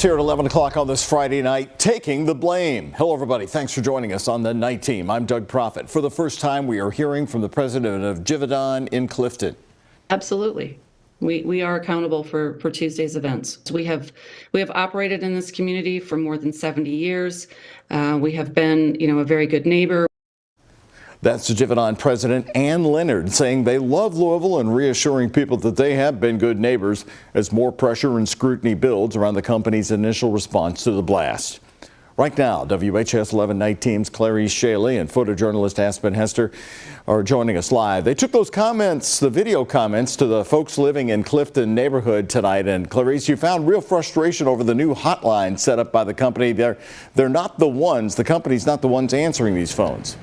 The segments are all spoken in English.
Here at 11 o'clock on this Friday night, taking the blame. Hello, everybody. Thanks for joining us on the night team. I'm Doug Proffitt. For the first time, we are hearing from the president of Givaudan in Clifton. Absolutely. We are accountable for Tuesday's events. We have operated in this community for more than 70 years. We have been, a very good neighbor. That's the Givaudan president, Ann Leonard, saying they love Louisville and reassuring people that they have been good neighbors as more pressure and scrutiny builds around the company's initial response to the blast. Right now, WHAS11 night teams Clarice Shaley and photojournalist Aspen Hester are joining us live. They took those comments, the video comments, to the folks living in Clifton neighborhood tonight. And Clarice, you found real frustration over the new hotline set up by the company. The company's not the ones answering these phones.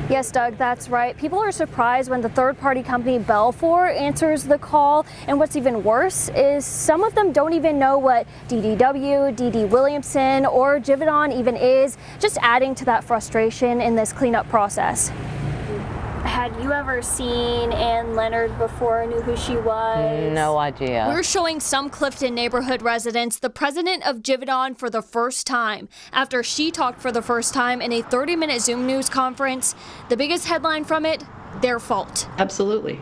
Yes, Doug, that's right. People are surprised when the third-party company Belfour answers the call. And what's even worse is some of them don't even know what DDW, DD Williamson, or Givaudan even is, just adding to that frustration in this cleanup process. Had you ever seen Ann Leonard before, knew who she was? No idea. We're showing some Clifton neighborhood residents the president of Givaudan for the first time. After she talked for the first time in a 30-minute Zoom news conference, the biggest headline from it, their fault. Absolutely.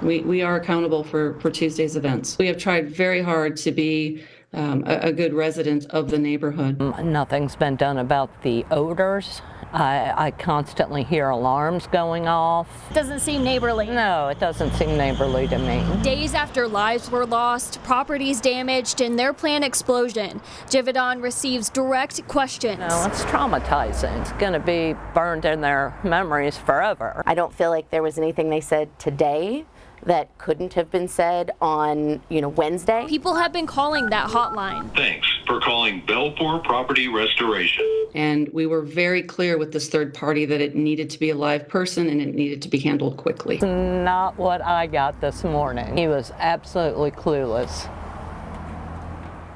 We are accountable for Tuesday's events. We have tried very hard to be a good resident of the neighborhood. Nothing's been done about the odors. I constantly hear alarms going off. Doesn't seem neighborly. No, it doesn't seem neighborly to me. Days after lives were lost, properties damaged, and their plant explosion, Givaudan receives direct questions. No, it's traumatizing. It's going to be burned in their memories forever. I don't feel like there was anything they said today that couldn't have been said on, Wednesday. People have been calling that hotline. Thanks for calling Belfour Property Restoration. And we were very clear with this third party that it needed to be a live person and it needed to be handled quickly. It's not what I got this morning. He was absolutely clueless.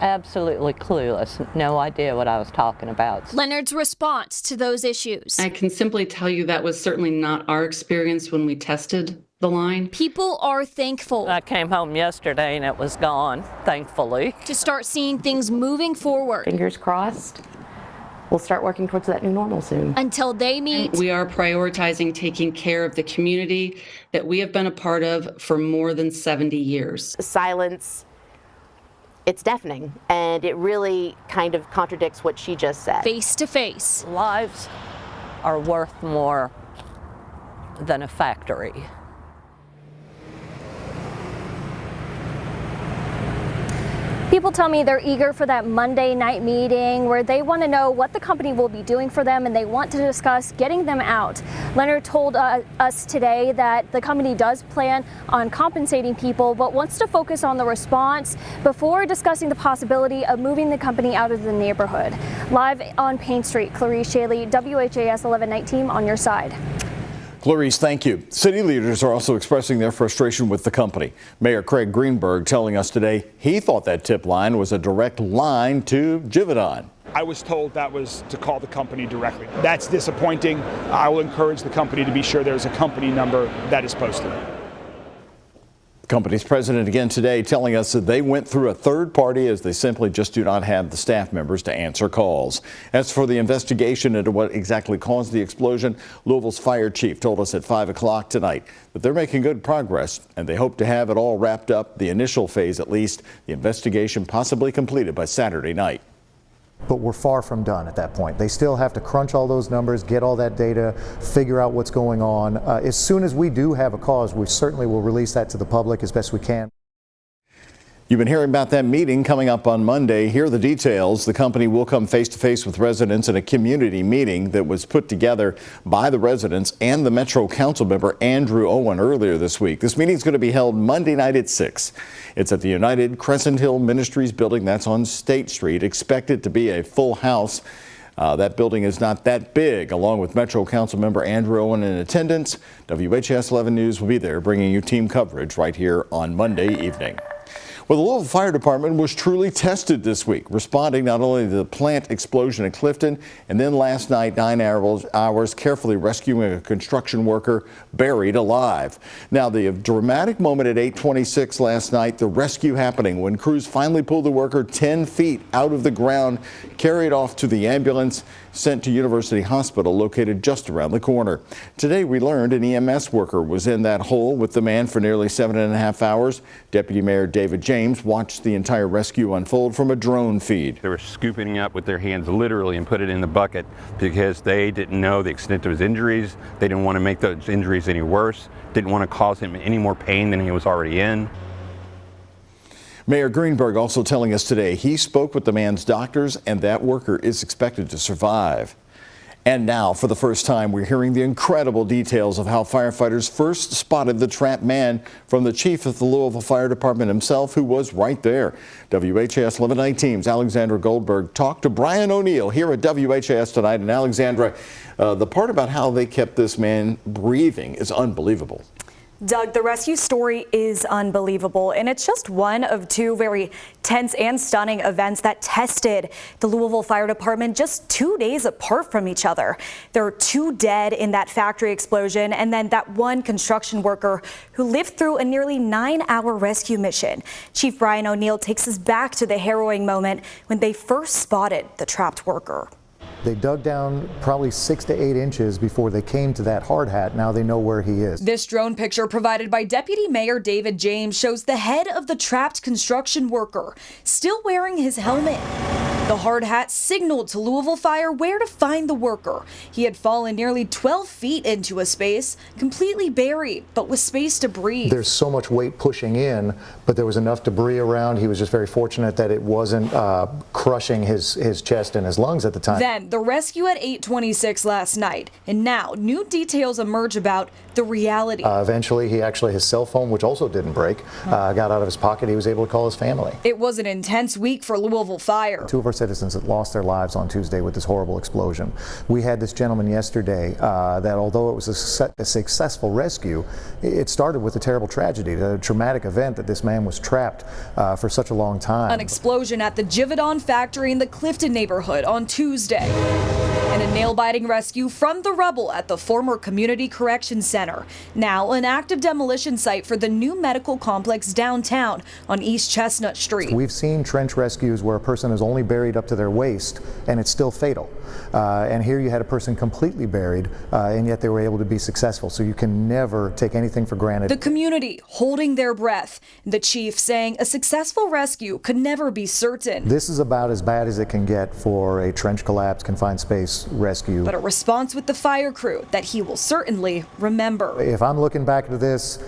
Absolutely clueless. No idea what I was talking about. Leonard's response to those issues. I can simply tell you that was certainly not our experience when we tested the line. People are thankful. I came home yesterday and it was gone, thankfully. To start seeing things moving forward. Fingers crossed. We'll start working towards that new normal soon. Until they meet. We are prioritizing taking care of the community that we have been a part of for more than 70 years. Silence, it's deafening, and it really kind of contradicts what she just said. Face to face. Lives are worth more than a factory. People tell me they're eager for that Monday night meeting where they want to know what the company will be doing for them and they want to discuss getting them out. Leonard told us today that the company does plan on compensating people but wants to focus on the response before discussing the possibility of moving the company out of the neighborhood. Live on Payne Street, Clarice Shaley, WHAS 11 night team on your side. Clarice, thank you. City leaders are also expressing their frustration with the company. Mayor Craig Greenberg telling us today he thought that tip line was a direct line to Givaudan. I was told that was to call the company directly. That's disappointing. I will encourage the company to be sure there's a company number that is posted. The company's president again today telling us that they went through a third party as they simply just do not have the staff members to answer calls. As for the investigation into what exactly caused the explosion, Louisville's fire chief told us at 5 o'clock tonight that they're making good progress and they hope to have it all wrapped up, the initial phase at least, the investigation possibly completed by Saturday night. But we're far from done at that point. They still have to crunch all those numbers, get all that data, figure out what's going on. As soon as we do have a cause, we certainly will release that to the public as best we can. You've been hearing about that meeting coming up on Monday. Here are the details. The company will come face-to-face with residents in a community meeting that was put together by the residents and the Metro Council member Andrew Owen earlier this week. This meeting is going to be held Monday night at 6. It's at the United Crescent Hill Ministries building. That's on State Street. Expected to be a full house. That building is not that big. Along with Metro Council member Andrew Owen in attendance, WHAS 11 News will be there bringing you team coverage right here on Monday evening. Well, the Louisville Fire Department was truly tested this week, responding not only to the plant explosion in Clifton, and then last night, 9 hours carefully rescuing a construction worker buried alive. Now, the dramatic moment at 8:26 last night, the rescue happening when crews finally pulled the worker 10 feet out of the ground, carried off to the ambulance, sent to University Hospital located just around the corner. Today we learned an EMS worker was in that hole with the man for nearly 7.5 hours. Deputy Mayor David James watched the entire rescue unfold from a drone feed. They were scooping it up with their hands literally and put it in the bucket because they didn't know the extent of his injuries. They didn't want to make those injuries any worse, didn't want to cause him any more pain than he was already in. Mayor Greenberg also telling us today he spoke with the man's doctors and that worker is expected to survive. And now, for the first time, we're hearing the incredible details of how firefighters first spotted the trapped man from the chief of the Louisville Fire Department himself, who was right there. WHAS 11 Night Team's Alexandra Goldberg talked to Brian O'Neill here at WHAS tonight. And Alexandra, the part about how they kept this man breathing is unbelievable. Doug, the rescue story is unbelievable, and it's just one of two very tense and stunning events that tested the Louisville Fire Department just 2 days apart from each other. There are 2 dead in that factory explosion, and then that one construction worker who lived through a nearly 9-hour rescue mission. Chief Brian O'Neill takes us back to the harrowing moment when they first spotted the trapped worker. They dug down probably 6 to 8 inches before they came to that hard hat. Now they know where he is. This drone picture provided by Deputy Mayor David James shows the head of the trapped construction worker still wearing his helmet. The hard hat signaled to Louisville Fire where to find the worker. He had fallen nearly 12 feet into a space, completely buried, but with space to breathe. There's so much weight pushing in, but there was enough debris around. He was just very fortunate that it wasn't crushing his chest and his lungs at the time. Then the rescue at 8:26 last night, and now new details emerge about the reality. Eventually, his cell phone, which also didn't break, got out of his pocket. He was able to call his family. It was an intense week for Louisville Fire. 2 of our citizens that lost their lives on Tuesday with this horrible explosion. We had this gentleman yesterday that, although it was a successful rescue, it started with a terrible tragedy, a traumatic event that this man was trapped for such a long time. An explosion at the Givaudan factory in the Clifton neighborhood on Tuesday. And a nail-biting rescue from the rubble at the former Community Correction Center. Now an active demolition site for the new medical complex downtown on East Chestnut Street. We've seen trench rescues where a person is only buried up to their waist and it's still fatal. And here you had a person completely buried and yet they were able to be successful. So you can never take anything for granted. The community holding their breath. The chief saying a successful rescue could never be certain. This is about as bad as it can get for a trench collapse, confined space rescue. But a response with the fire crew that he will certainly remember. If I'm looking back to this,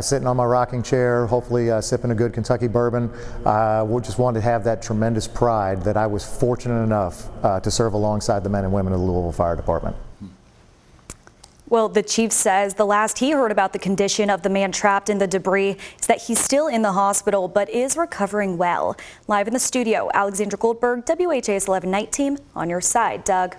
sitting on my rocking chair, hopefully sipping a good Kentucky bourbon, we just wanted to have that tremendous pride that I was fortunate enough to serve alongside the men and women of the Louisville Fire Department. Well, the chief says the last he heard about the condition of the man trapped in the debris is that he's still in the hospital but is recovering well. Live in the studio, Alexandra Goldberg, WHAS 11 Night Team, on your side. Doug.